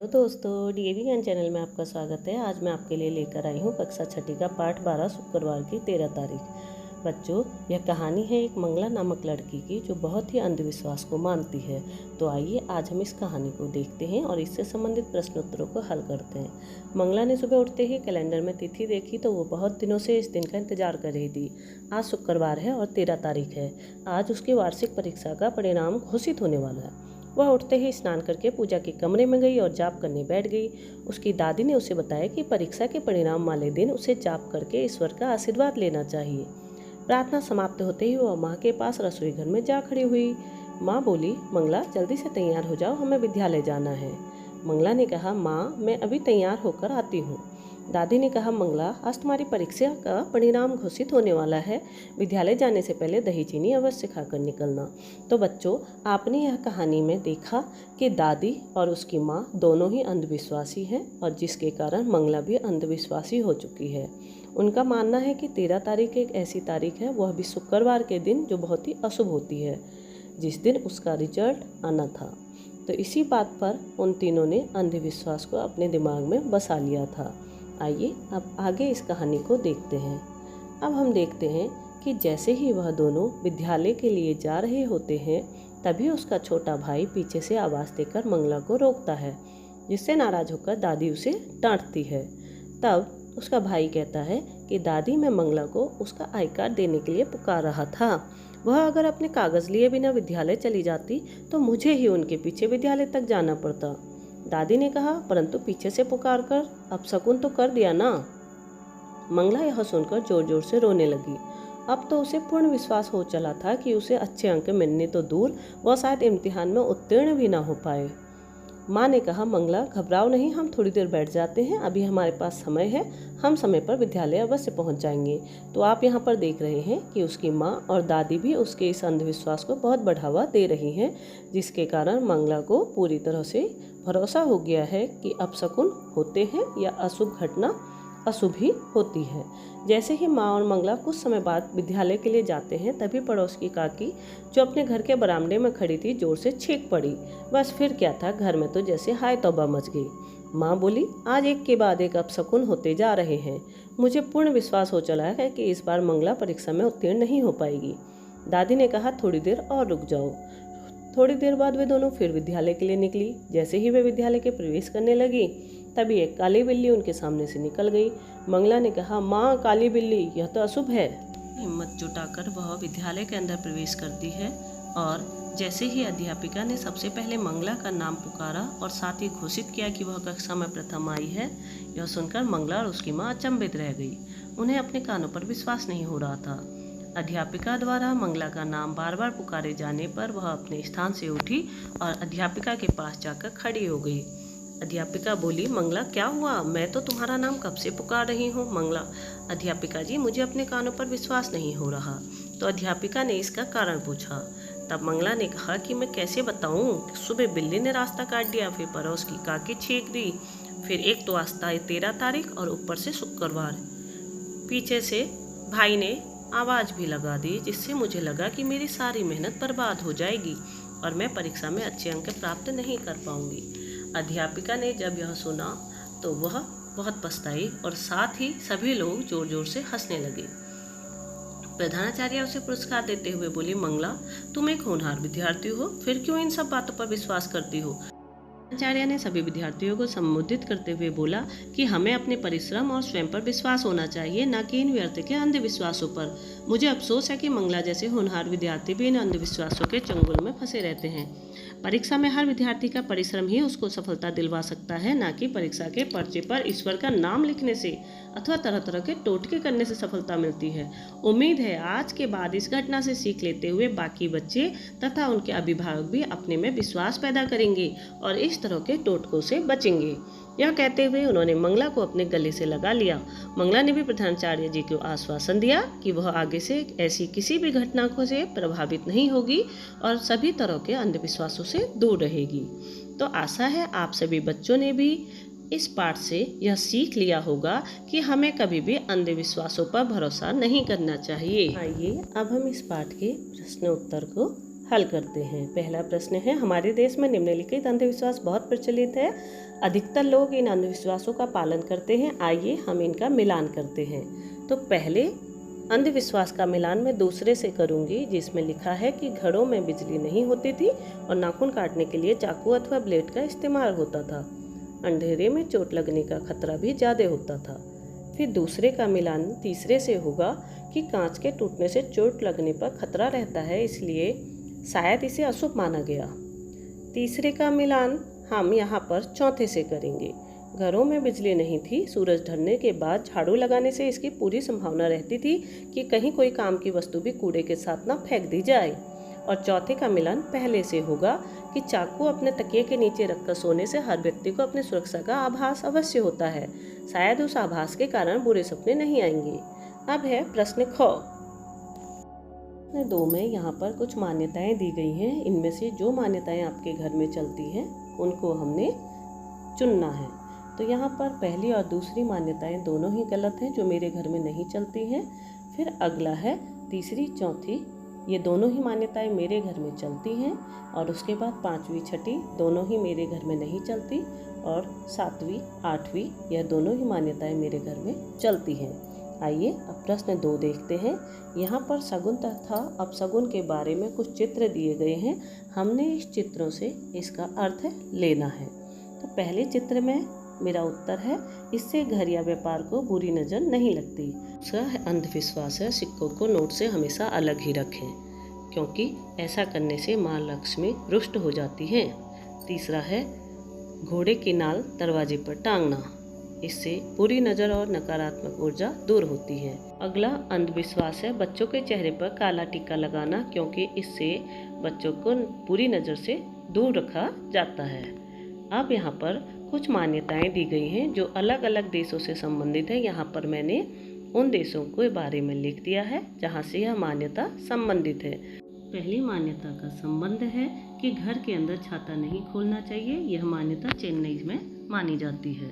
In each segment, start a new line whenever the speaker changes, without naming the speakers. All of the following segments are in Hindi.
तो दोस्तों डीएवी ज्ञान चैनल में आपका स्वागत है। आज मैं आपके लिए लेकर आई हूँ कक्षा छठी का पाठ 12 शुक्रवार की 13 तारीख। बच्चों, यह कहानी है एक मंगला नामक लड़की की जो बहुत ही अंधविश्वास को मानती है। तो आइए आज हम इस कहानी को देखते हैं और इससे संबंधित प्रश्नोत्तरों को हल करते हैं। मंगला ने सुबह उठते ही कैलेंडर में तिथि देखी तो वो बहुत दिनों से इस दिन का इंतजार कर रही थी। आज शुक्रवार है और 13 तारीख है। आज उसकी वार्षिक परीक्षा का परिणाम घोषित होने वाला है। वह उठते ही स्नान करके पूजा के कमरे में गई और जाप करने बैठ गई। उसकी दादी ने उसे बताया कि परीक्षा के परिणाम वाले दिन उसे जाप करके ईश्वर का आशीर्वाद लेना चाहिए। प्रार्थना समाप्त होते ही वह माँ के पास रसोई घर में जा खड़ी हुई। माँ बोली, मंगला जल्दी से तैयार हो जाओ, हमें विद्यालय जाना है। मंगला ने कहा, माँ मैं अभी तैयार होकर आती हूँ। दादी ने कहा, मंगला आज तुम्हारी परीक्षा का परिणाम घोषित होने वाला है। विद्यालय जाने से पहले दही चीनी अवश्य खाकर निकलना। तो बच्चों, आपने यह कहानी में देखा कि दादी और उसकी माँ दोनों ही अंधविश्वासी हैं और जिसके कारण मंगला भी अंधविश्वासी हो चुकी है। उनका मानना है कि 13 तारीख एक ऐसी तारीख है, वह भी शुक्रवार के दिन, जो बहुत ही अशुभ होती है, जिस दिन उसका रिजल्ट आना था। तो इसी बात पर उन तीनों ने अंधविश्वास को अपने दिमाग में बसा लिया था। आइए अब आगे इस कहानी को देखते हैं। अब हम देखते हैं कि जैसे ही वह दोनों विद्यालय के लिए जा रहे होते हैं तभी उसका छोटा भाई पीछे से आवाज़ देकर मंगला को रोकता है, जिससे नाराज होकर दादी उसे डांटती है। तब उसका भाई कहता है कि दादी, मैं मंगला को उसका आई कार्ड देने के लिए पुकार रहा था। वह अगर अपने कागज़ लिए बिना विद्यालय चली जाती तो मुझे ही उनके पीछे विद्यालय तक जाना पड़ता। दादी ने कहा, परंतु पीछे से पुकार कर अपशकुन तो कर दिया ना। मंगला यह सुनकर जोर जोर से रोने लगी। अब तो उसे पूर्ण विश्वास हो चला था कि उसे अच्छे अंक मिलने तो दूर, वह शायद इम्तिहान में उत्तीर्ण भी ना हो पाए। माँ ने कहा, मंगला घबराओ नहीं, हम थोड़ी देर बैठ जाते हैं, अभी हमारे पास समय है, हम समय पर विद्यालय अवश्य पहुँच जाएंगे। तो आप यहाँ पर देख रहे हैं कि उसकी माँ और दादी भी उसके इस अंधविश्वास को बहुत बढ़ावा दे रही हैं, जिसके कारण मंगला को पूरी तरह से भरोसा हो गया है कि अपशकुन होते हैं या अशुभ घटना अशुभ ही होती है। जैसे ही माँ और मंगला कुछ समय बाद विद्यालय के लिए जाते हैं तभी पड़ोस की काकी, जो अपने घर के बरामदे में खड़ी थी, जोर से छींक पड़ी। बस फिर क्या था, घर में तो जैसे हाय तौबा मच गई। माँ बोली, आज एक के बाद एक अपशकुन होते जा रहे हैं। मुझे पूर्ण विश्वास हो चला है कि इस बार मंगला परीक्षा में उत्तीर्ण नहीं हो पाएगी। दादी ने कहा, थोड़ी देर और रुक जाओ। थोड़ी देर बाद वे दोनों फिर विद्यालय के लिए निकली। जैसे ही वे विद्यालय के प्रवेश करने लगी तभी एक काली बिल्ली उनके सामने से निकल गई। मंगला ने कहा, माँ काली बिल्ली, यह तो अशुभ है। हिम्मत जुटाकर वह विद्यालय के अंदर प्रवेश करती है और जैसे ही अध्यापिका ने सबसे पहले मंगला का नाम पुकारा और साथ ही घोषित किया कि वह कक्षा में प्रथम आई है, यह सुनकर मंगला और उसकी माँ अचंभित रह गई। उन्हें अपने कानों पर विश्वास नहीं हो रहा था। अध्यापिका द्वारा मंगला का नाम बार बार पुकारे जाने पर वह अपने स्थान से उठी और अध्यापिका के पास जाकर खड़ी हो गई। अध्यापिका बोली, मंगला क्या हुआ? मैं तो तुम्हारा नाम कब से पुकार रही हूँ। मंगला, अध्यापिका जी, मुझे अपने कानों पर विश्वास नहीं हो रहा। तो अध्यापिका ने इसका कारण पूछा। तब मंगला ने कहा कि मैं कैसे बताऊँ, सुबह बिल्ली ने रास्ता काट दिया, फिर पड़ोस की काकी छींक दी, फिर एक तो आज 13 तारीख और ऊपर से शुक्रवार। पीछे से भाई ने आवाज़ भी लगा दी, जिससे मुझे लगा कि मेरी सारी मेहनत बर्बाद हो जाएगी और मैं परीक्षा में अच्छे अंक प्राप्त नहीं कर पाऊंगी। अध्यापिका ने जब यह सुना तो वह बहुत पछताई और साथ ही सभी लोग जोर जोर से हंसने लगे। प्रधानाचार्य उसे पुरस्कार देते हुए बोली, मंगला तुम एक होनहार विद्यार्थी हो, फिर क्यों इन सब बातों पर विश्वास करती हो। आचार्य ने सभी विद्यार्थियों को संबोधित करते हुए बोला कि हमें अपने परिश्रम और स्वयं पर विश्वास होना चाहिए, न कि इन व्यर्थ के अंधविश्वासों पर। मुझे अफसोस है कि मंगला जैसे होनहार विद्यार्थी भी इन अंधविश्वासों के चंगुल में फंसे रहते हैं। परीक्षा में हर विद्यार्थी का परिश्रम ही उसको सफलता दिलवा सकता है, न कि परीक्षा के पर्चे पर ईश्वर का नाम लिखने से अथवा तरह तरह के टोटके करने से सफलता मिलती है। उम्मीद है आज के बाद इस घटना से सीख लेते हुए बाकी बच्चे तथा उनके अभिभावक भी अपने में विश्वास पैदा करेंगे और इस तरह के टोटकों से बचेंगे। यह कहते हुए उन्होंने मंगला को अपने गले से लगा लिया। मंगला ने भी प्रधानाचार्य जी को आश्वासन दिया कि वह आगे से ऐसी किसी भी घटना को से प्रभावित नहीं होगी और सभी तरह के अंधविश्वासों से दूर रहेगी। तो आशा है आप सभी बच्चों ने भी इस पाठ से यह सीख लिया होगा कि हमें कभी भी अंधविश्वासों पर भरोसा नहीं करना चाहिए। आइए अब हम इस पाठ के प्रश्न उत्तर को हल करते हैं। पहला प्रश्न है, हमारे देश में निम्नलिखित अंधविश्वास बहुत प्रचलित है। अधिकतर लोग इन अंधविश्वासों का पालन करते हैं। आइए हम इनका मिलान करते हैं। तो पहले अंधविश्वास का मिलान मैं दूसरे से करूंगी, जिसमें लिखा है कि घरों में बिजली नहीं होती थी और नाखून काटने के लिए चाकू अथवा ब्लेड का इस्तेमाल होता था। अंधेरे में चोट लगने का खतरा भी ज़्यादा होता था। फिर दूसरे का मिलान तीसरे से होगा कि कांच के टूटने से चोट लगने पर खतरा रहता है, इसलिए शायद इसे अशुभ माना गया। तीसरे का मिलान हम यहाँ पर चौथे से करेंगे। घरों में बिजली नहीं थी, सूरज ढलने के बाद झाड़ू लगाने से इसकी पूरी संभावना रहती थी कि कहीं कोई काम की वस्तु भी कूड़े के साथ ना फेंक दी जाए। और चौथे का मिलान पहले से होगा कि चाकू अपने तकिए के नीचे रखकर सोने से हर व्यक्ति को अपनी सुरक्षा का आभास अवश्य होता है। शायद उस आभास के कारण बुरे सपने नहीं आएंगे। अब है प्रश्न ख। प्रश्न 2 में यहाँ पर कुछ मान्यताएं दी गई हैं। इनमें से जो मान्यताएं आपके घर में चलती हैं उनको हमने चुनना है। तो यहाँ पर पहली और दूसरी मान्यताएं दोनों ही गलत हैं, जो मेरे घर में नहीं चलती हैं। फिर अगला है तीसरी चौथी, ये दोनों ही मान्यताएं मेरे घर में चलती हैं। और उसके बाद पांचवी छठी दोनों ही मेरे घर में नहीं चलती। और सातवीं आठवीं यह दोनों ही मान्यताएं मेरे घर में चलती हैं। आइए अब प्रश्न 2 देखते हैं। यहाँ पर शगुन तथा अपशगुन के बारे में कुछ चित्र दिए गए हैं। हमने इस चित्रों से इसका अर्थ लेना है। तो पहले चित्र में मेरा उत्तर है, इससे घर या व्यापार को बुरी नज़र नहीं लगती। दूसरा अंधविश्वास है, सिक्कों को नोट से हमेशा अलग ही रखें, क्योंकि ऐसा करने से माँ लक्ष्मी रुष्ट हो जाती है। तीसरा है, घोड़े की नाल दरवाजे पर टांगना, इससे बुरी नज़र और नकारात्मक ऊर्जा दूर होती है। अगला अंधविश्वास है, बच्चों के चेहरे पर काला टीका लगाना, क्योंकि इससे बच्चों को बुरी नज़र से दूर रखा जाता है। अब यहाँ पर कुछ मान्यताएं दी गई हैं जो अलग अलग देशों से संबंधित है। यहाँ पर मैंने उन देशों के बारे में लिख दिया है जहाँ से यह मान्यता संबंधित है। पहली मान्यता का संबंध है कि घर के अंदर छाता नहीं खोलना चाहिए। यह मान्यता चेन्नई में मानी जाती है।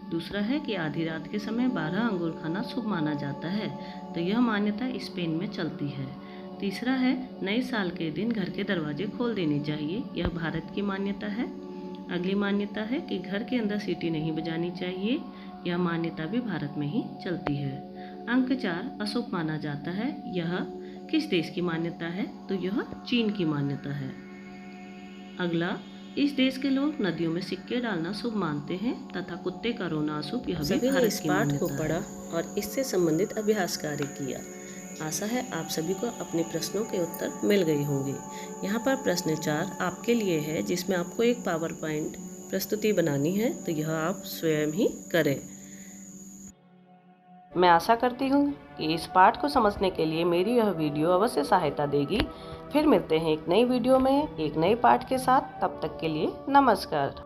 दूसरा है कि आधी रात के समय 12 अंगूर खाना शुभ माना जाता है, तो यह मान्यता स्पेन में चलती है। तीसरा है, नए साल के दिन घर के दरवाजे खोल देने चाहिए, यह भारत की मान्यता है। अगली मान्यता है कि घर के अंदर सीटी नहीं बजानी चाहिए, यह मान्यता भी भारत में ही चलती है। अंक 4 अशुभ माना जाता है, यह किस देश की मान्यता है? तो यह चीन की मान्यता है। अगला, इस देश के लोग नदियों में सिक्के डालना शुभ मानते हैं तथा कुत्ते का रोना अशुभ, यह भी भारत की मान्यता है। पाठ को पढ़ा और इससे संबंधित अभ्यास कार्य किया। आशा है आप सभी को अपने प्रश्नों के उत्तर मिल गए होंगे। यहाँ पर प्रश्न 4 आपके लिए है, जिसमें आपको एक पावर पॉइंट प्रस्तुति बनानी है, तो यह आप स्वयं ही करें। मैं आशा करती हूँ कि इस पाठ को समझने के लिए मेरी यह वीडियो अवश्य सहायता देगी। फिर मिलते हैं एक नई वीडियो में एक नए पाठ के साथ। तब तक के लिए नमस्कार।